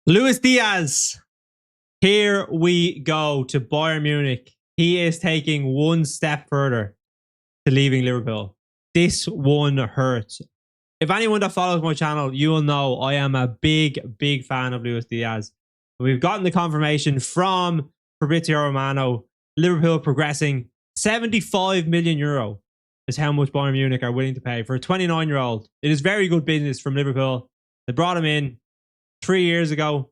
Luis Diaz. Here we go to Bayern Munich. He is taking one step further to leaving Liverpool. This one hurts. If anyone that follows my channel, you will know I am a big fan of Luis Diaz. We've gotten the confirmation from Fabrizio Romano. Liverpool progressing. 75 million euro is how much Bayern Munich are willing to pay for a 29-year-old. It is very good business from Liverpool. They brought him in 3 years ago.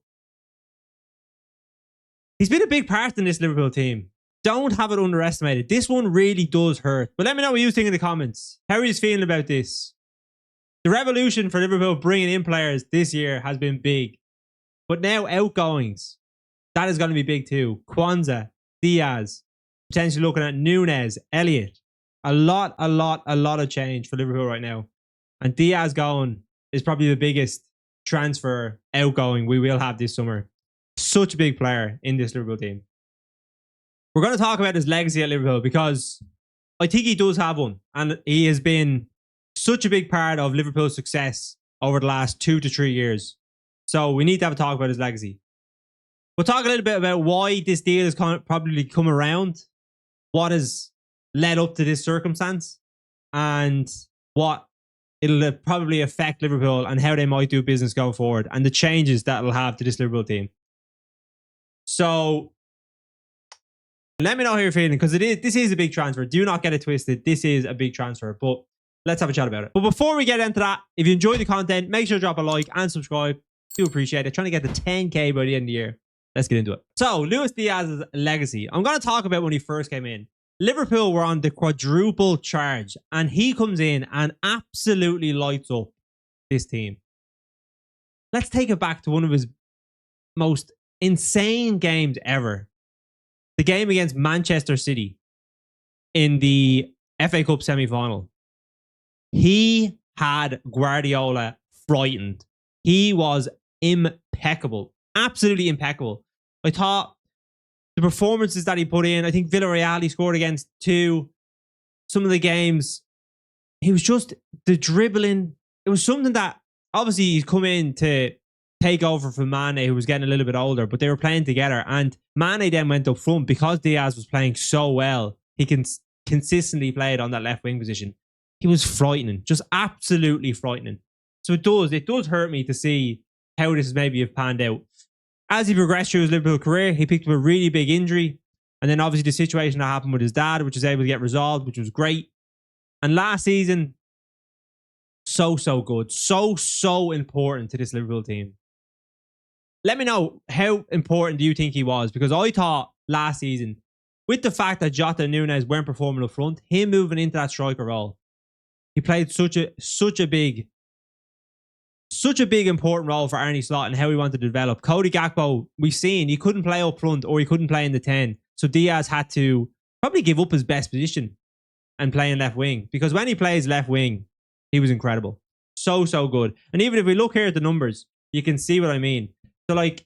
He's been a big part in this Liverpool team. Don't have it underestimated. This one really does hurt. But let me know what you think in the comments. How are you feeling about this? The revolution for Liverpool bringing in players this year has been big. But now outgoings, that is going to be big too. Kwanzaa, Diaz, potentially looking at Nunes, Elliott. A lot of change for Liverpool right now. And Diaz GONE is probably the biggest transfer outgoing we will have this summer. Such a big player in this Liverpool team. We're going to talk about his legacy at Liverpool because I think he does have one. And he has been such a big part of Liverpool's success over the last 2 to 3 years. So we need to have a talk about his legacy. We'll talk a little bit about why this deal has probably come around, what has led up to this circumstance, and what it'll probably affect Liverpool and how they might do business going forward, and the changes that it'll have to this Liverpool team. So let me know how you're feeling, because this is a big transfer. Do not get it twisted. This is a big transfer, but let's have a chat about it. But before we get into that, if you enjoyed the content, make sure to drop a like and subscribe. Do appreciate it. Trying to get to 10K by the end of the year. Let's get into it. So, Luis Diaz's legacy. I'm going to talk about when he first came in. Liverpool were on the quadruple charge, and he comes in and absolutely lights up this team. Let's take it back to one of his most insane games ever. The game against Manchester City in the FA Cup semi-final. He had Guardiola frightened. He was impeccable. Absolutely impeccable. I thought the performances that he put in, I think Villarreal he scored against too. Some of the games, he was just the dribbling. It was something that obviously he's come in to take over from Mane, who was getting a little bit older, but they were playing together. And Mane then went up front because Diaz was playing so well. He can consistently played on that left wing position. He was frightening, just absolutely frightening. So it does hurt me to see how this maybe have panned out. As he progressed through his Liverpool career, he picked up a really big injury. And then obviously the situation that happened with his dad, which was able to get resolved, which was great. And last season, so good. So important to this Liverpool team. Let me know, how important do you think he was? Because I thought last season, with the fact that Jota and Nunes weren't performing up front, him moving into that striker role, he played such a big important role for Arne Slot and how he wanted to develop. Cody Gakpo, we've seen, he couldn't play up front or he couldn't play in the 10. So Diaz had to probably give up his best position and play in left wing. Because when he plays left wing, he was incredible. So good. And even if we look here at the numbers, you can see what I mean. So like,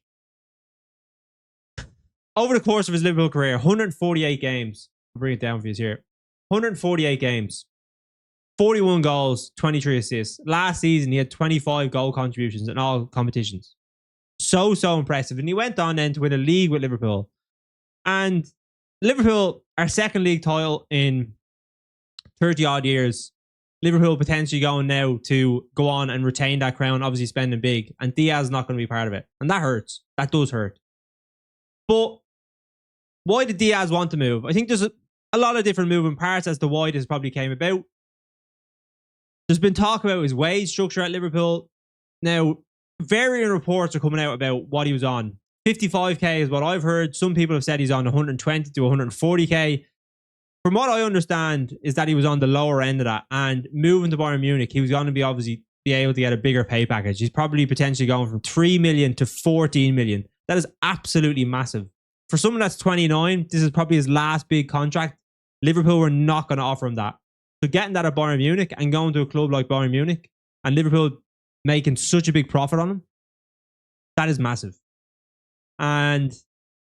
over the course of his Liverpool career, 148 games. I'll bring it down for you here. 148 games. 41 goals, 23 assists. Last season, he had 25 goal contributions in all competitions. So impressive. And he went on then to win a league with Liverpool. And Liverpool, our second league title in 30 odd years. Liverpool potentially going now to go on and retain that crown, obviously spending big. And Diaz is not going to be part of it. And that hurts. That does hurt. But why did Diaz want to move? I think there's a lot of different moving parts as to why this probably came about. There's been talk about his wage structure at Liverpool. Now, varying reports are coming out about what he was on. 55k is what I've heard. Some people have said he's on 120 to 140k. From what I understand is that he was on the lower end of that. And moving to Bayern Munich, he was going to be obviously be able to get a bigger pay package. He's probably potentially going from 3 million to 14 million. That is absolutely massive. For someone that's 29, this is probably his last big contract. Liverpool were not going to offer him that. So getting that at Bayern Munich and going to a club like Bayern Munich and Liverpool making such a big profit on him, that is massive. And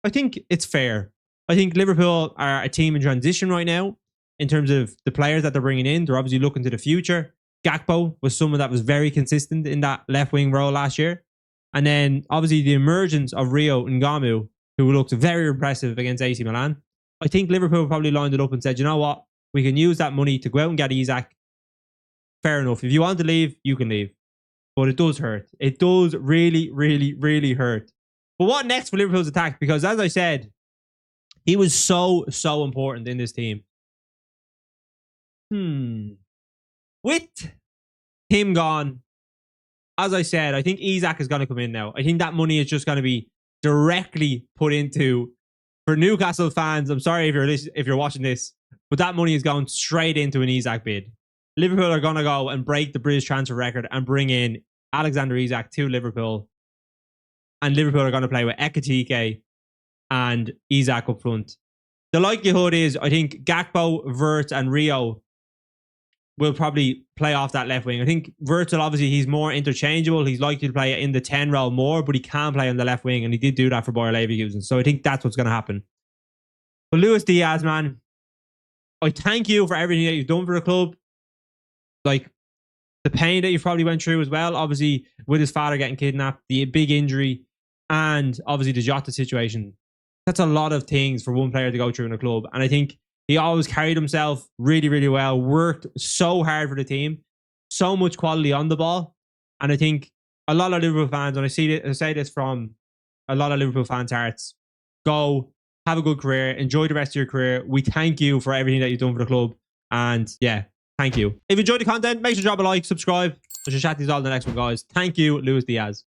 I think it's fair. I think Liverpool are a team in transition right now in terms of the players that they're bringing in. They're obviously looking to the future. Gakpo was someone that was very consistent in that left wing role last year. And then obviously the emergence of Rio Ngamu, who looked very impressive against AC Milan. I think Liverpool probably lined it up and said, you know what? We can use that money to go out and get Isak. Fair enough. If you want to leave, you can leave. But it does hurt. It does really, really, really hurt. But what next for Liverpool's attack? Because as I said, he was so, so important in this team. With him gone, as I said, I think Isak is going to come in now. I think that money is just going to be directly put into, for Newcastle fans, I'm sorry if you're watching this, but that money is going straight into an Isak bid. Liverpool are going to go and break the British transfer record and bring in Alexander Isak to Liverpool. And Liverpool are going to play with Ekitike and Isak up front. The likelihood is, I think Gakpo, Vert, and Rio will probably play off that left wing. I think Virgil, obviously, he's more interchangeable. He's likely to play in the 10 role more, but he can play on the left wing, and he did do that for Bayer Leverkusen. So I think that's what's going to happen. But Luis Diaz, man, I thank you for everything that you've done for the club. Like, the pain that you probably went through as well, obviously, with his father getting kidnapped, the big injury, and obviously the Jota situation. That's a lot of things for one player to go through in a club. And I think he always carried himself really, really well, worked so hard for the team, so much quality on the ball. And I think a lot of Liverpool fans, and I say this from a lot of Liverpool fans' hearts, go, have a good career, enjoy the rest of your career. We thank you for everything that you've done for the club. And yeah, thank you. If you enjoyed the content, make sure to drop a like, subscribe. I shall chat to you all in the next one, guys. Thank you, Luis Diaz.